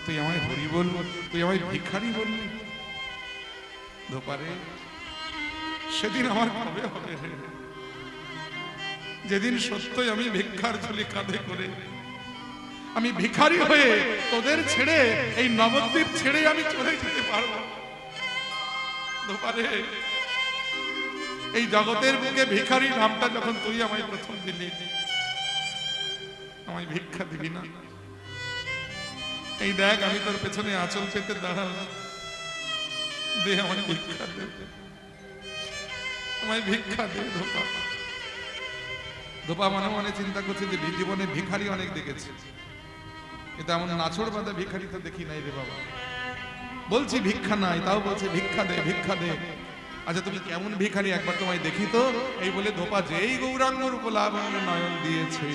তুই আমায় হরি বল, তুই আমায় ভিখারি বললি? ধোপারে, সেদিন আমার কবে হবে রে, যেদিন সত্যই আমি ভিক্ষার ঝুলি কাঁধে করে আমি ভিখারি হয়ে তোদের ছেড়ে, এই নবদ্বীপ ছেড়ে আমি চলে যেতে পারবো। ধোপারে, এই জগতের বুকে ভিখারি নামটা যখন তুই আমায় প্রথম দিলি, আমায় ভিক্ষা দিবি না? এই দেখ, আমি তোর পেছনে আঁচল পেতে দাঁড়ালাম, দে আমায় ভিক্ষা দে, আমায় ভিক্ষা দে ধোপা। ধোপা মনে মনে চিন্তা করছে যে জীবনে ভিখারি অনেক দেখেছে, কিন্তু এমন নাছড় বাঁধা ভিখারি তো দেখি নাই রে বাবা। বলছি ভিক্ষা নাই, তাও বলছে ভিক্ষা দে ভিক্ষা দে। আচ্ছা তুমি কেমন ভিখারি একবার তোমায় দেখি তো। এই বলে ধোপা যেই গৌরাঙ্গ রূপলাবণ্য নয়ন দিয়েছে,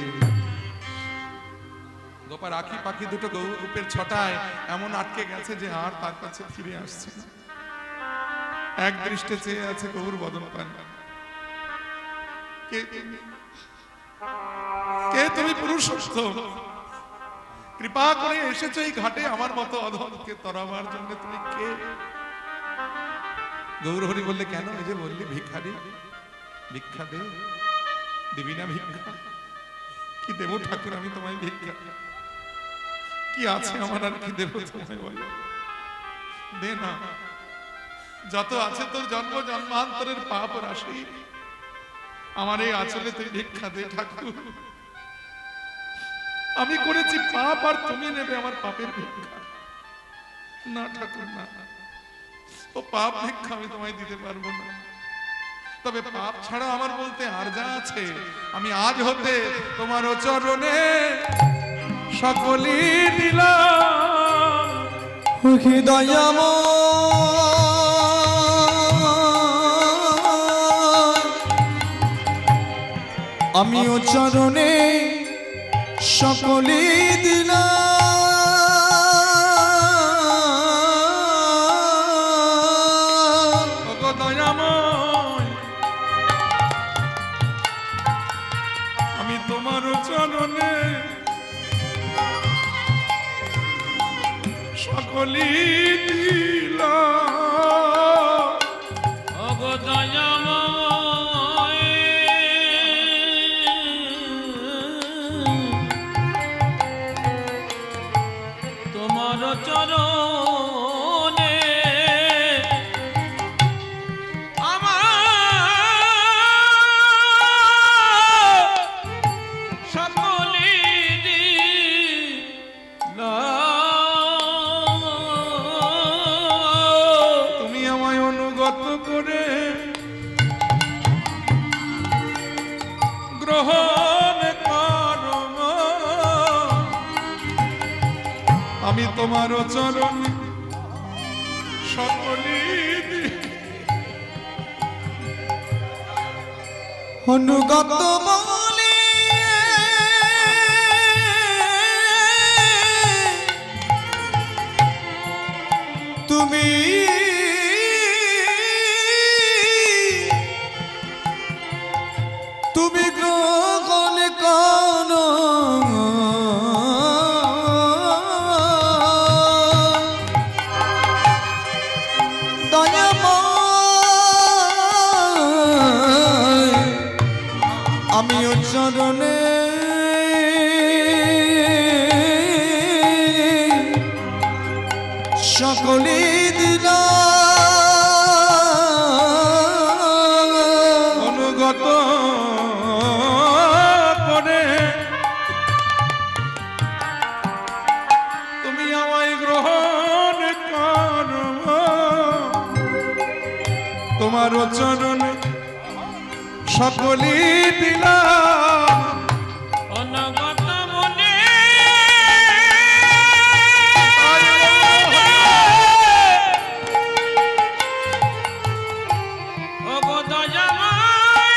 ধোপা রাখি পাখি দুটো রূপের ছটায় এমন আটকে গেছে যে আর তার কাছে ফিরে আসছে না। এক দৃষ্টে চেয়ে আছে গৌর বদন পান। কে তুমি পুরুষোত্তম? কৃপা করে এসেছো এই ঘাটে আমার মতো অধমকে তরাবার জন্য। তুমি কে? গৌরহরি বললে কেন? এই যে বললি ভিখারি, ভিক্ষা দে। দিবি না ভিক্ষা? কি দেব ঠাকুর আমি তোমায় ভিক্ষা? কি আছে আমার আর কি দেব তোমায় বলো? দে না, যত আছে তোর জন্ম জন্মান্তরের পাপ রাশি, আমার এই আঁচলে তুই ভিক্ষা দে ঠাকুর। আমি করেছি পাপ আর তুমি নেবে আমার পাপের ভিক্ষা? না ঠাকুর না, ও পাপ ভিক্ষা আমি তোমায় দিতে পারবো না। তবে পাপ ছাড়া আমার বলতে আর যা আছে, আমি আজ হতে তোমার চরণে সকলই দিলাম। আমিও চরণে সকলে দিলাম। ওগো দয়াময়, আমি তোমার চরণে সকলই দিলাম। ওগো দয়াময়, তোমার চরণে আমার সকলি দিলাম। তুমি আমায় অনুগত করে গ্রহণ করো, আমি তোমার চরণে সকলই অনুগত বলে তুমি তুমি গ্রহণ করো। আমিও চরণে সকলে দিলাম। অনুগত করে তুমি আমায় গ্রহণ করো, তোমার চরণে সকলই দিলাম। অনুগত মনে ওগো দয়াময়,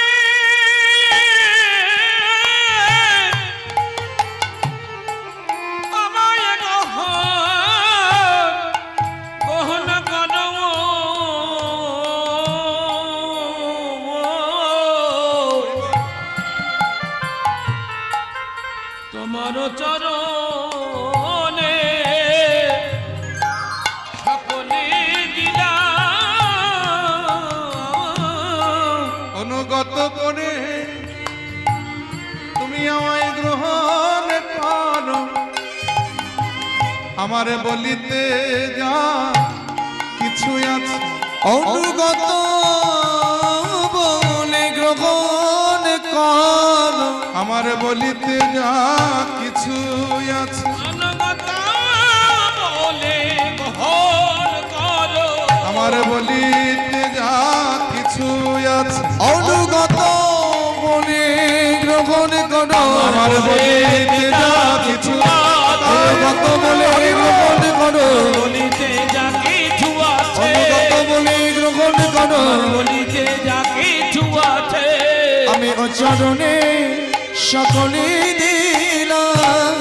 আমায় গ্রহণ করো। তোমার চরণে সকলে দিলাম। অনুগত করে তুমি আমায় গ্রহণ করো, আমারে বলিতে যা কিছু আছে। অনুগত বলে গ্রহণ করো, আমার বলিতে যা কিছু আছে। অনুগত বলে গ্রহণ করো, আমার আমার বলিতে যা কিছু আছে অনুগত বলে গ্রহণ করো আমার বলিতে যা কিছু অনুগত বলে গ্রহণ করো বলিতে যা কিছু আছে অনুগত বলে গ্রহণ করো বলিতে যা কিছু আছে আমি ও চরণে সকলে দিলাম।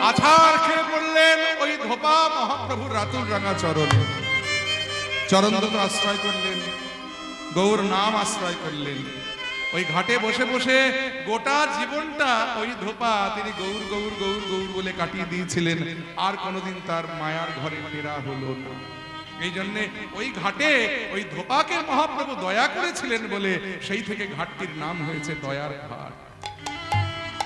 আছাড় খেয়ে পড়লেন ওই ধোপা মহাপ্রভুর রাতুল রাঙা চরণে। চরণ দুটো আশ্রয় করলেন, গৌর নাম আশ্রয় করলেন। ওই ঘাটে বসে বসে গোটা জীবনটা ওই ধোপা তিনি গৌর গৌর গৌর গৌর বলে কাটিয়ে দিয়েছিলেন। আর কোনোদিন তার মায়ার ঘরে ফেরা হলো না। এই জন্যে ওই ঘাটে ওই ধোপাকে মহাপ্রভু দয়া করেছিলেন বলে সেই থেকে ঘাটটির নাম হয়েছে দয়ার ঘাট।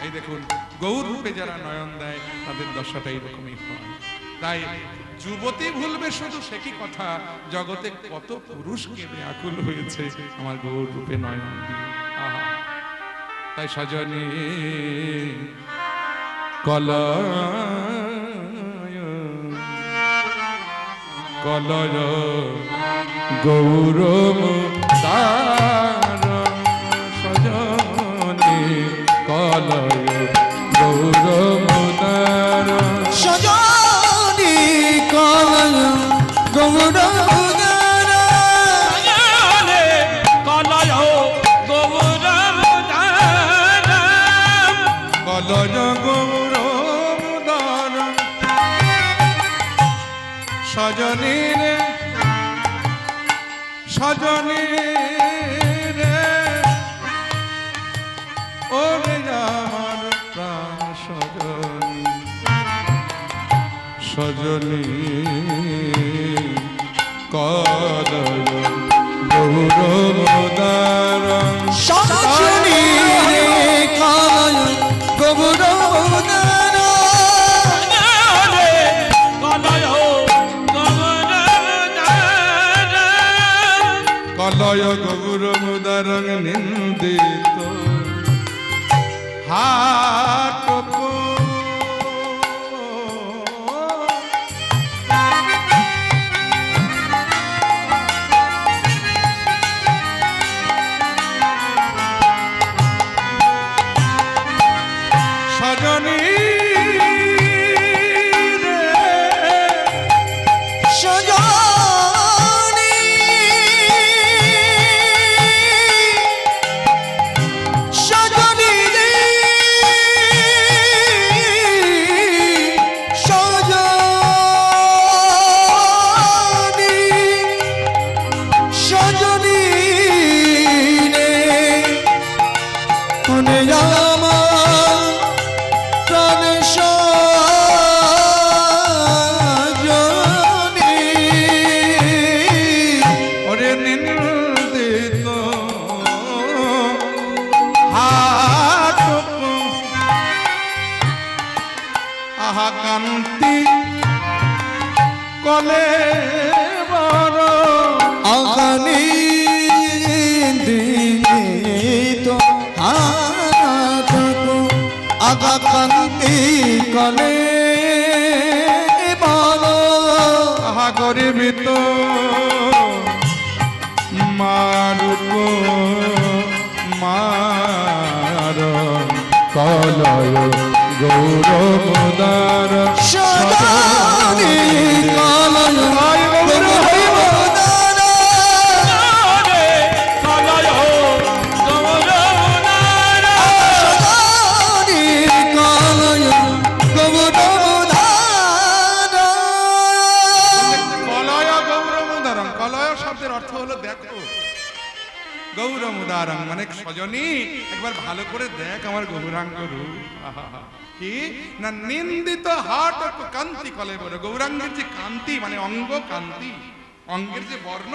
এই দেখুন, গৌর রূপে যারা নয়ন দেয় তাদের দশাটা এইরকমই হয়। তাই যুবতী ভুলবে শুধু সে কি কথা, জগতে কত পুরুষ কেঁদে আকুল হয়েছে আমার গৌর রূপে নয়ন দিয়ে। আহা, তাই সজনী কলয় কলয় গৌরব তার সজনী কলয় গৌরব তার সজনী কলয় গৌরগান জানে কলয় গৌরবদান কলয় গৌরব তার সজনী রে সজনী রে ও রে আমার প্রাণ সজনী সজনী কলয় গৌরবদার সজনী কলয় গৌরগান জানে কলয় গৌরবদান কলয় গৌরবদার নিন্দিত হাটক সজনী রে সজনী সজনী রে সজনী সজনী রে কোনে আমার প্রাণ সজনী ওরে নিন্দিত হাটক আহা কান্তি কলে বড় আগানি দিতো হাতকো আগা কান্তি কলে বলো আহা গরিবিত মারুক মার কলয় গৌরবদার সজনী কলয় গৌরবদান জানে কলয় গৌরবদান সজনী কলয় গৌরবদান কলয় গৌরমুদারং। কলয় শব্দের অর্থ হলো দেখো, গৌরমুদারং মানে সজনী একবার ভালো করে দেখ আমার গৌরাঙ্গ রূপ। আহা, কি না নিন্দিত হাট কান্তি কলে বলে, গৌরাঙ্গের যে কান্তি মানে অঙ্গ কান্তি, অঙ্গের যে বর্ণ।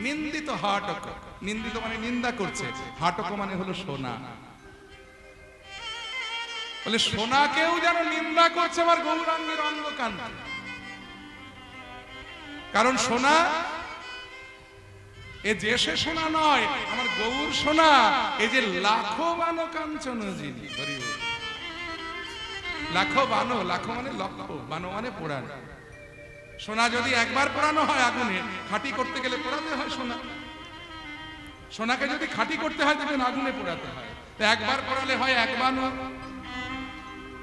নিন্দিত হাটক, নিন্দিত মানে নিন্দা করছে, হাটক মানে হলো সোনা। বলে সোনাকেও যেন নিন্দা করছে আমার গৌরাঙ্গের অঙ্গ কান্তি। কারণ সোনা এ যে সে সোনা নয়, আমার গৌর সোনা এই যে লাখো বানো কাঞ্চন যিনি। হরি বল। লাখো বানো, লাখো মানে লক্ষ, বানো মানে পোড়ান। সোনা যদি একবার পোড়ানো হয় আগুনে, খাঁটি করতে গেলে পোড়াতে হয় সোনা। সোনাকে যদি খাঁটি করতে হয় তখন আগুনে পোড়াতে হয়। তো একবার পোড়ালে হয় এক বানো,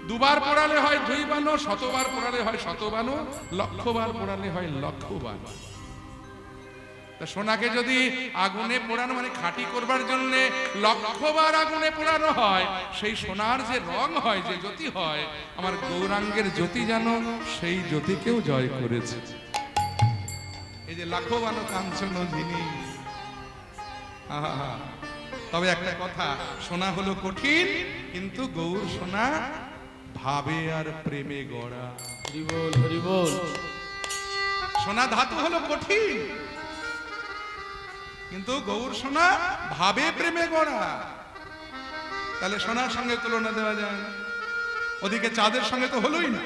দুবার পোড়ালে হয় দুই বানো, শতবার পোড়ালে হয় শতবানো, লক্ষবার পোড়ালে হয় লক্ষ বানো। তা সোনাকে যদি আগুনে পোড়ানো মানে খাঁটি করবার জন্য লক্ষবার আগুনে পোড়ানো হয়, সেই সোনার যে রং হয়, যে জ্যোতি হয়, আমার গৌরাঙ্গের জ্যোতি যেন সেই জ্যোতিকেও জয় করেছে। এই যে লাখো বানো কাঞ্চন যিনি। আহা, তবে একটা কথা, সোনা হলো কঠিন, কিন্তু গৌর সোনা ভাবে আর প্রেমে গড়া। হরি বল, হরি বল। সোনা ধাতু হলো কঠিন, কিন্তু গৌর সোনা ভাবে প্রেমে গড়া। তাহলে সোনার সঙ্গে তুলনা দেওয়া যায় না। ওদিকে চাঁদের সঙ্গে তো হলোই না।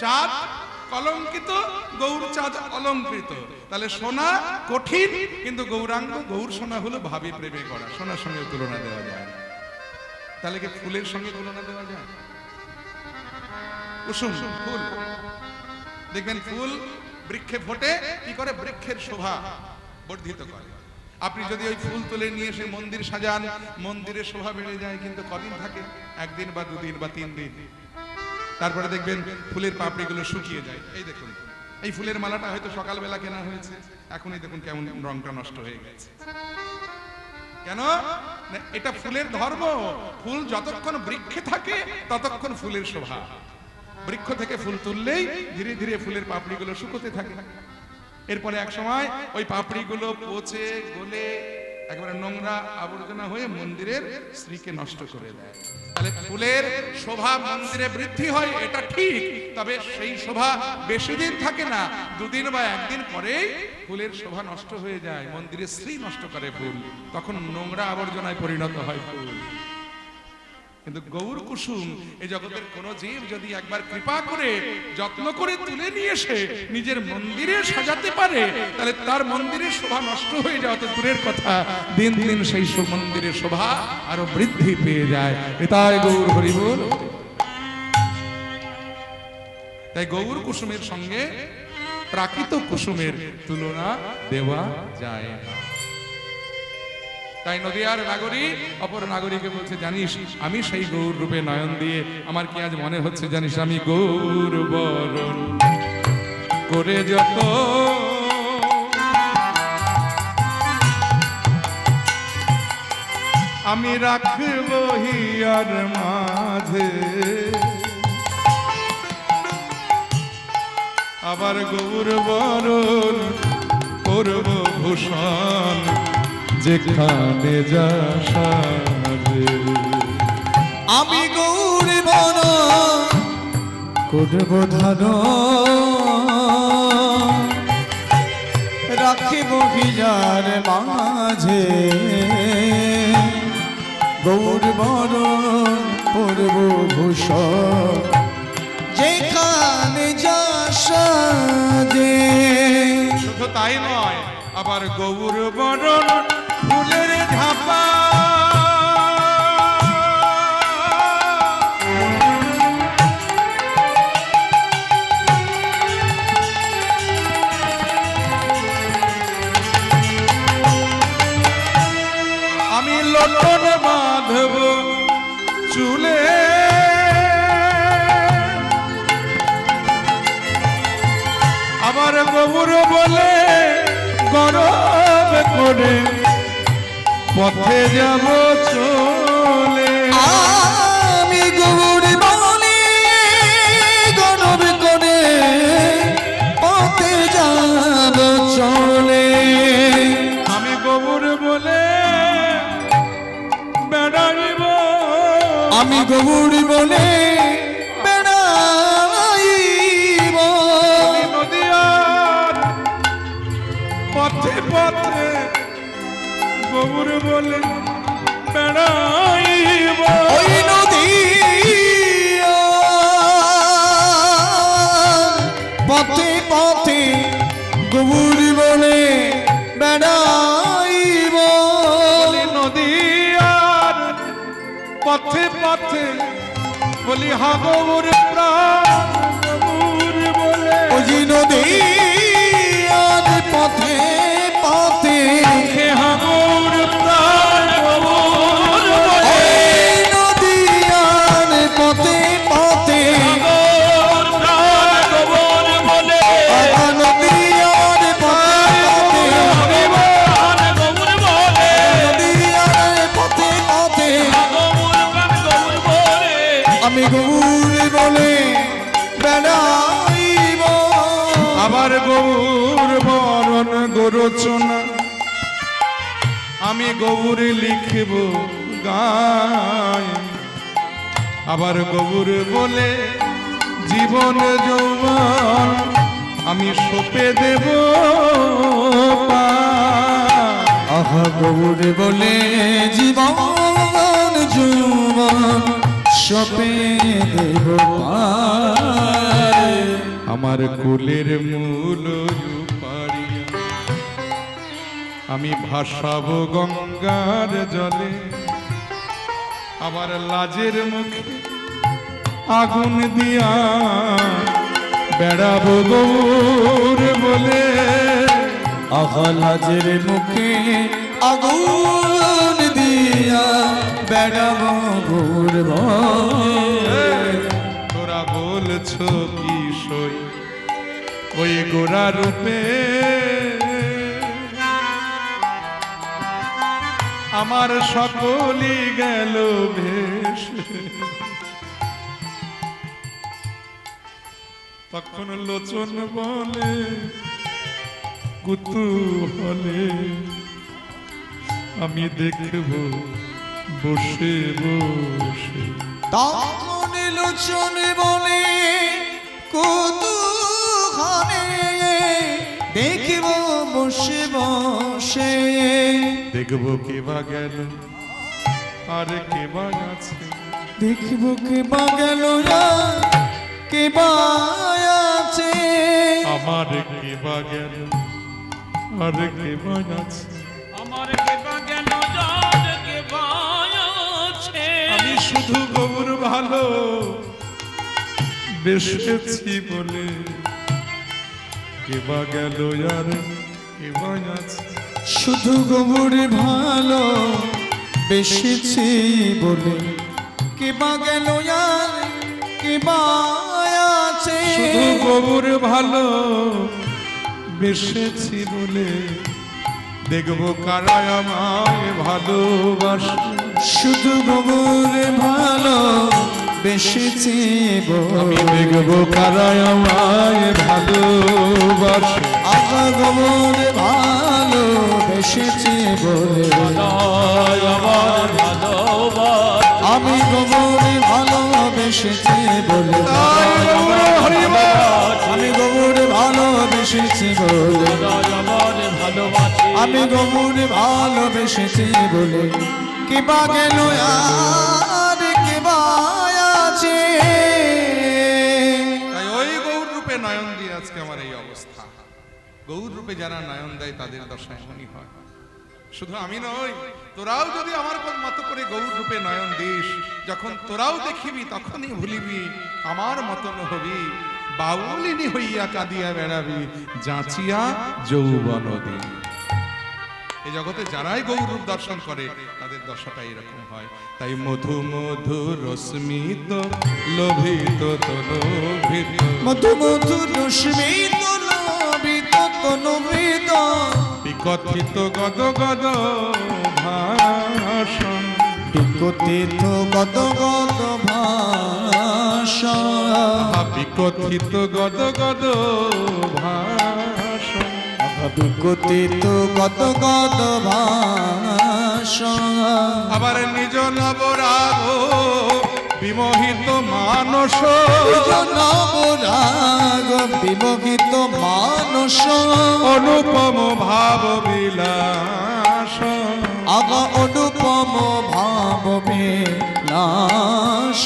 চাঁদ কলঙ্কিত, গৌর চাঁদ অলঙ্কৃত। তাহলে সোনা কঠিন, কিন্তু গৌরাঙ্গ গৌর সোনা হলো ভাবে প্রেমে গড়া। সোনার সঙ্গে তুলনা দেওয়া যায় না। তাহলে কি ফুলের সঙ্গে তুলনা দেওয়া যায়? কুসুম ফুল, দেখবেন ফুল বৃক্ষে ফোটে, কি করে? বৃক্ষের শোভা বর্ধিত করে। আপনি যদি ওই ফুল তুলে নিয়ে এসে মন্দির সাজান, মন্দিরের শোভা বেড়ে যায়, কিন্তু কদিন থাকে? একদিন বা দুদিন বা 3 দিন। তারপরে দেখবেন ফুলের পাপড়িগুলো শুকিয়ে যায়। এই দেখুন, এই ফুলের মালাটা হয়তো সকালবেলা কেনা হয়েছে, এখনই দেখুন কেমন রংটা নষ্ট হয়ে গেছে। কেন? না, এটা ফুলের ধর্ম। ফুল যতক্ষণ বৃক্ষে থাকে ততক্ষণ ফুলের শোভা। বৃক্ষ থেকে ফুল তুললেই ধীরে ধীরে ফুলের পাপড়িগুলো শুকোতে থাকে। এরপরে এক সময় ওই পাপড়িগুলো পচে গলে একেবারে নোংরা আবর্জনা হয়ে মন্দিরের শ্রীকে নষ্ট করে দেয়। তাহলে ফুলের শোভা মন্দিরে বৃদ্ধি হয়, এটা ঠিক, তবে সেই শোভা বেশি দিন থাকে না। 2 দিন বা 1 দিন পরেই ফুলের শোভা নষ্ট হয়ে যায়। মন্দিরের শ্রী নষ্ট করে ফুল, তখন নোংরা আবর্জনায় পরিণত হয় ফুল। কিন্তু গৌর কুসুম, এই জগতের কোন জীব যদি একবার কৃপা করে যত্ন করে তুলে নিয়ে এসে নিজের মন্দিরে সাজাতে পারে, তাহলে তার মন্দিরের শোভা নষ্ট হয়ে যাওয়া তো দূরের কথা, দিন দিন সেই মন্দিরের শোভা আরো বৃদ্ধি পেয়ে যায়। এটাই গৌর হরি বল। তাই গৌর কুসুমের সঙ্গে প্রাকৃত কুসুমের তুলনা দেওয়া যায় না। তাই নদিয়ার নাগরিক অপর নাগরিকে বলছে, জানিস আমি সেই গৌর রূপে নয়ন দিয়ে আমার কি আজ মনে হচ্ছে জানিস, আমি গৌর বরণ করে যত আমি রাখব হিয়ার মাঝে, আবার গৌর বরণ করব ভূষণ যেখানে যা সাজে। আমি গৌর বন করব ধান, রাখিব হিয়ার মাঝে, গৌর বরণ করব ভূষণ যেখানে যা সাজে। শুধু তাই নয়, আবার গৌর বরণ ফুলের ঝাপা, আমি লটন বাঁধব চুলে, আবার গৌর বলে গরব করে পথে যাব চলে। আমি গৌর বলে গরব করে পথে যাব চলে। আমি গৌর বলে বেড়াইব, আমি গৌর বলে বেড়াইব, নদিয়ার পথে পথে গৌর বলে বেড়াইব। ওই নদী পথে পথে গৌর বলে বেড়াইব, নদিয়ার পথে পথে বলি হা গৌর প্রাণ গৌর বলে বুঝি নদী আর পথে পথে হে হাগুর প্রাণ গৌর বলে ওই নদী আর পথে পথে হাগুর প্রাণ গৌর বলে নদী আর পথে পথে প্রাণ গৌর বলে নদী আর পথে পথে হাগুর প্রাণ গৌর বলে আমি গৌর বলে বেড়াইব আবার গৌর বরণ গোরচনা আমি গৌর লিখব গায় আবার গৌর বলে জীবন যৌবন আমি সপে দেব পায়। আহা গৌর বলে জীবন যৌবন সপে দেব পায়। আমার কুলের মূল পাড়িয়া আমি ভাসাবো গঙ্গার জলে আবার লাজের মুখে আগুন দিয়া বেড়াবো গৌর বলে আহা লাজের মুখে আগুন দিয়া বেড়াবো গৌর বলে। তোরা বলছো কি সই ওই গোরা রূপে আমার সকলই গেল ভেস তখন লোচন বলে কুতূহলে আমি দেখব বসে বসে তখন লোচন বলে কৌতূহলে দেখিব বসে বসে দেখব কে বা গেল আর কে বা আছে দেখিব কে বা গেল কে বা আছে আমার কে বা গেল আর কে বা আছে আমার কেবা গেল যার কেবা আছে আমি শুধু গৌর ভালো বেসেছি বলে কে বা গেল আর কে বা আছে শুধু গৌর ভালো বেশিছি বলে কে বা গেল কে বা আছে শুধু গৌর ভালো বেসেছি বলে দেখব কারা আমায় ভালোবাসে শুধু গৌর ভালো বেশিছি আমি বলে দেখব কারা আমায় ভালোবাসে আগা গৌর ভালো বেশিছি বলে আমার ভালোবাস আমি গৌর ভালো বেশিছি বলে আমি গৌর ভালো বেশিছি বলে আমার ভালোবাসি আমি গৌর ভালো বেশিছি বলে কিবা গেল আর কিবা আছে তাই ওই গৌর রূপে নয়ন দিয়ে আজকে আমার এই অবস্থা গৌর রূপে যারা নয়ন দেয় তাদের দশা এমনই হয় শুধু আমি নই তোরাও যদি আমার মতো করে গৌর রূপে নয়ন দিস যখন তোরাও দেখিবি তখনই ভুলিবি আমার মতন হবি বাউলিনী হইয়া কাঁদিয়া বেড়াবি যাচিয়া যৌবন দিন এই জগতে যারাই গৌর রূপ দর্শন করে তাদের দশাটা এরকম হয় তাই মধু মধু রশ্মিত লোভিত লোভিত মধু মধু রশ্মিত লোভিত তনুবিত বিকথিত গদ গদ ভাষণ বিকথিত গদ গদ ভাষা বিকথিত গদ গদ ভাষণ বিকথিত গদ গদ ভাষা আবার নিজ নবরাগ বিমোহিত মানস নবরাগ বিমোহিত মানস অনুপম ভাব বিলাস আগা অনুপম ভাব বিলাস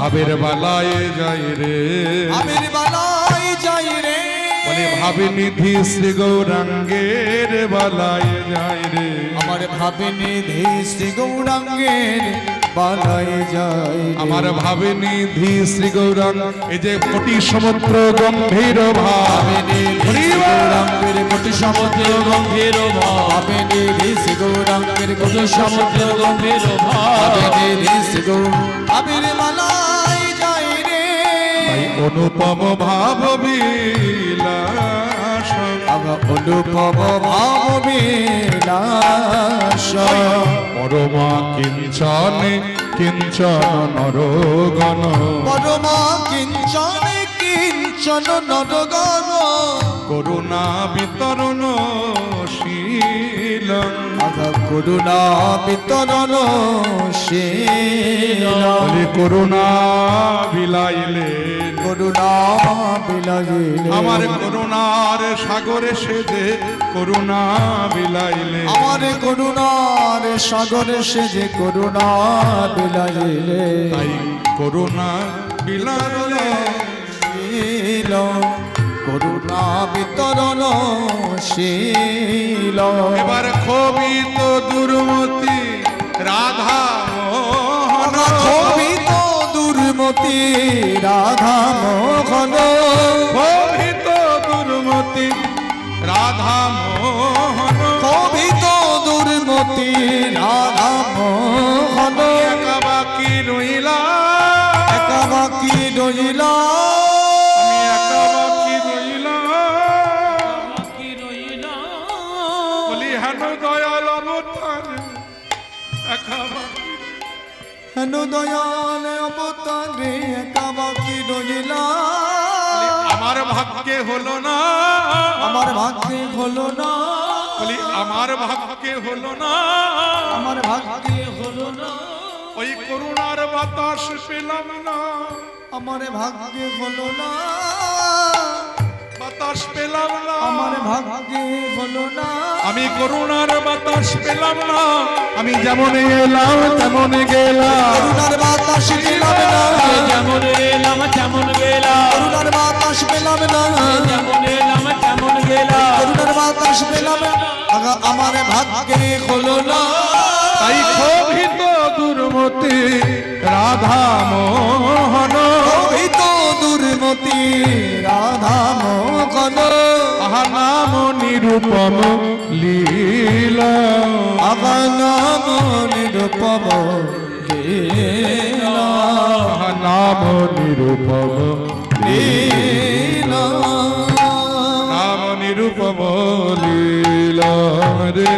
ভাবের বালায় যাই রে আমির বালাই যাই রে বলে ভাবে নিধি শ্রী গৌরাঙ্গের বালায় যাই রে আমার ভাবে নিধি শ্রী গৌরাঙ্গের বালাই যাই রে। আমার ভাবে নিধি শ্রী গৌরাঙ্গ এই যে কোটি সমুদ্র গম্ভীর ভাব গৌরাঙ্গের কোটি সমুদ্র গম্ভীর ভাব ভাবে নিধি গৌরাঙ্গের কোটি সমুদ্র গম্ভীর ভাব আবির বালাই যাই রে। তাই অনুপম ভাব বিলাস আগা অনুপম ভাব বিলাস পরমা কিঞ্চনে কিঞ্চন নরগণ পরমা কিঞ্চন কিঞ্চন নরগণ করুণা বিতরণ শীল আগা করুণা বিতরণ শীল করুণা বিলাইলে করুণা বিলাইলে আমার করুণার সাগরে সেজে করুণা বিলাইলে আমার করুণার সাগরে সে যে করুণা বিলাইলে তাই করুণা বিলাইলে শীল করুণা বিতরণ শীল এবার ক্ষোভিত দুর্মতি রাধা মোহন ক্ষোভিত দুর্মতি রাধা মোহন ক্ষোভিত দুর্মতি রাধা মোহন ক্ষোভিত দুর্মতি রাধা মোহন একা বাকি রইলা একা বাকি রইলা আমি একা বাকি রইলা কি রইল বলি হেন দয়াল অবতার একা বাকি হেন দয়াল অবতারে একা বাকি রইলা আমার ভাগ্যে হলো না আমার ভাগ্যে হলো না বলি আমার ভাগ্যে হলো না আমার ভাগ্যে হলো না ওই করুণার বাতাস পেলাম না আমার ভাগ্যে হলো না বাতাস পেলাম না আমার ভাগ্যে হলো না আমি করুণার বাতাস পেলাম না আমি যেমন এলাম তেমন গেলাম করুণার বাতাস পেলাম না যেমন এলাম তেমন গেলাম করুণার বাতাস পেলাম না যেমন এলাম তেমন গেলাম করুণার বাতাস পেলাম না আগা আমার ভাগ্যে হলো না তাই ক্ষোভিত দুর্মতি রাধা মোহন অভিত দুর্মতি রাধা মোহন আহা নাম নিরূপম লীলা আগা নাম নিরূপম লীলা আহা নাম নিরূপম লীলা নাম নিরূপম লীলা রে